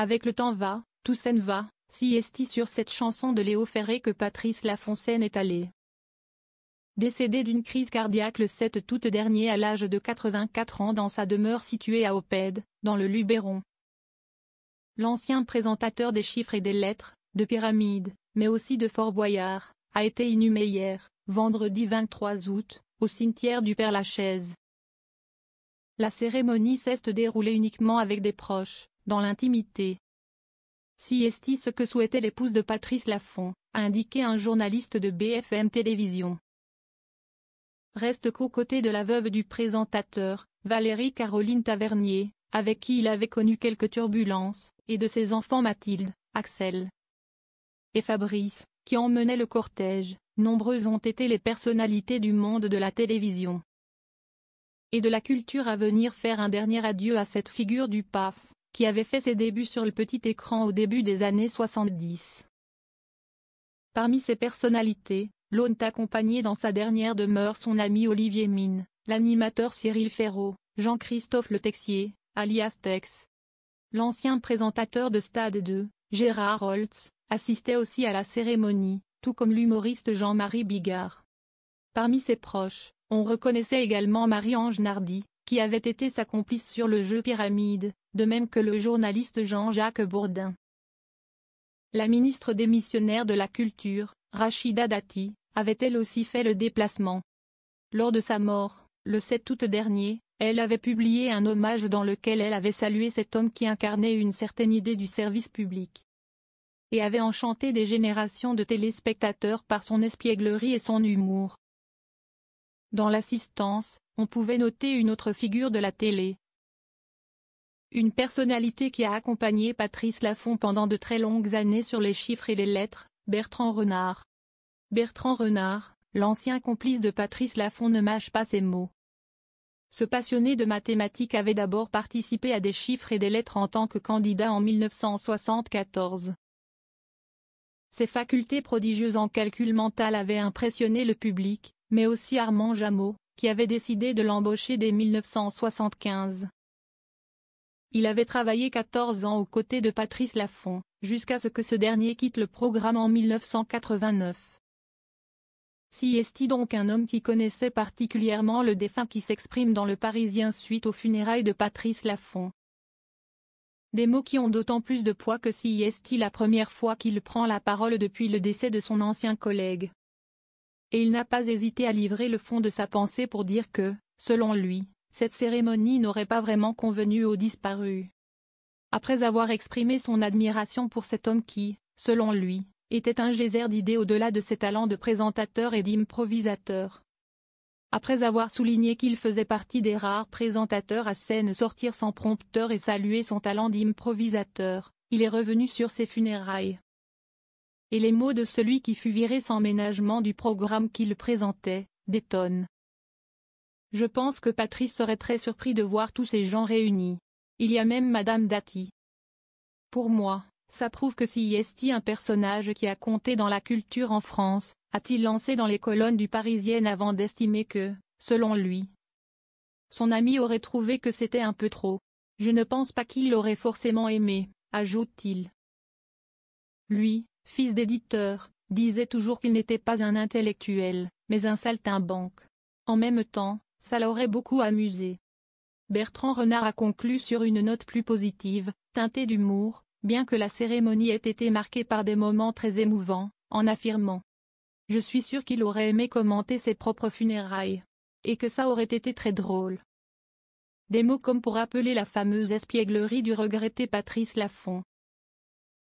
avec le temps va, tout s'en va, si est sur cette chanson de Léo Ferré que Patrice Lafontaine est allé. Décédé d'une crise cardiaque le 7 août dernier à l'âge de 84 ans dans sa demeure située à Oppède, dans le Luberon. L'ancien présentateur des chiffres et des lettres, de Pyramide, mais aussi de Fort Boyard, a été inhumé hier, vendredi 23 août, au cimetière du Père-Lachaise. La cérémonie s'est déroulée uniquement avec des proches, dans l'intimité. Si est ce que souhaitait l'épouse de Patrice Laffont, a indiqué un journaliste de BFM Télévision. Reste qu'aux côtés de la veuve du présentateur, Valérie Caroline Tavernier, avec qui il avait connu quelques turbulences, et de ses enfants Mathilde, Axel et Fabrice, qui emmenaient le cortège. Nombreuses ont été les personnalités du monde de la télévision et de la culture à venir faire un dernier adieu à cette figure du PAF, qui avait fait ses débuts sur le petit écran au début des années 70. Parmi ces personnalités, l'ont accompagné dans sa dernière demeure son ami Olivier Mine, l'animateur Cyril Ferraud, Jean-Christophe Le Texier, alias Tex. L'ancien présentateur de Stade 2, Gérard Holtz, assistait aussi à la cérémonie, tout comme l'humoriste Jean-Marie Bigard. Parmi ses proches, on reconnaissait également Marie-Ange Nardi, qui avait été sa complice sur le jeu Pyramide, de même que le journaliste Jean-Jacques Bourdin. La ministre démissionnaire de la Culture, Rachida Dati, avait elle aussi fait le déplacement. Lors de sa mort, le 7 août dernier, elle avait publié un hommage dans lequel elle avait salué cet homme qui incarnait une certaine idée du service public et avait enchanté des générations de téléspectateurs par son espièglerie et son humour. Dans l'assistance, on pouvait noter une autre figure de la télé. Une personnalité qui a accompagné Patrice Laffont pendant de très longues années sur les chiffres et les lettres, Bertrand Renard. Bertrand Renard, l'ancien complice de Patrice Laffont, ne mâche pas ses mots. Ce passionné de mathématiques avait d'abord participé à des chiffres et des lettres en tant que candidat en 1974. Ses facultés prodigieuses en calcul mental avaient impressionné le public, mais aussi Armand Jameau, qui avait décidé de l'embaucher dès 1975. Il avait travaillé 14 ans aux côtés de Patrice Laffont, jusqu'à ce que ce dernier quitte le programme en 1989. Si est donc un homme qui connaissait particulièrement le défunt qui s'exprime dans Le Parisien suite aux funérailles de Patrice Laffont. Des mots qui ont d'autant plus de poids que si est la première fois qu'il prend la parole depuis le décès de son ancien collègue. Et il n'a pas hésité à livrer le fond de sa pensée pour dire que, selon lui, cette cérémonie n'aurait pas vraiment convenu aux disparus. Après avoir exprimé son admiration pour cet homme qui, selon lui, était un geyser d'idées au-delà de ses talents de présentateur et d'improvisateur. Après avoir souligné qu'il faisait partie des rares présentateurs à scène sortir sans prompteur et saluer son talent d'improvisateur, il est revenu sur ses funérailles. Et les mots de celui qui fut viré sans ménagement du programme qu'il présentait, détonnent. Je pense que Patrice serait très surpris de voir tous ces gens réunis. Il y a même Madame Dati. Pour moi, ça prouve que si est un personnage qui a compté dans la culture en France, a-t-il lancé dans les colonnes du Parisien avant d'estimer que, selon lui, son ami aurait trouvé que c'était un peu trop. Je ne pense pas qu'il l'aurait forcément aimé, ajoute-t-il. Lui, fils d'éditeur, disait toujours qu'il n'était pas un intellectuel, mais un saltimbanque. En même temps, ça l'aurait beaucoup amusé. Bertrand Renard a conclu sur une note plus positive, teintée d'humour, bien que la cérémonie ait été marquée par des moments très émouvants, en affirmant: je suis sûr qu'il aurait aimé commenter ses propres funérailles. Et que ça aurait été très drôle. Des mots comme pour appeler la fameuse espièglerie du regretté Patrice Laffont.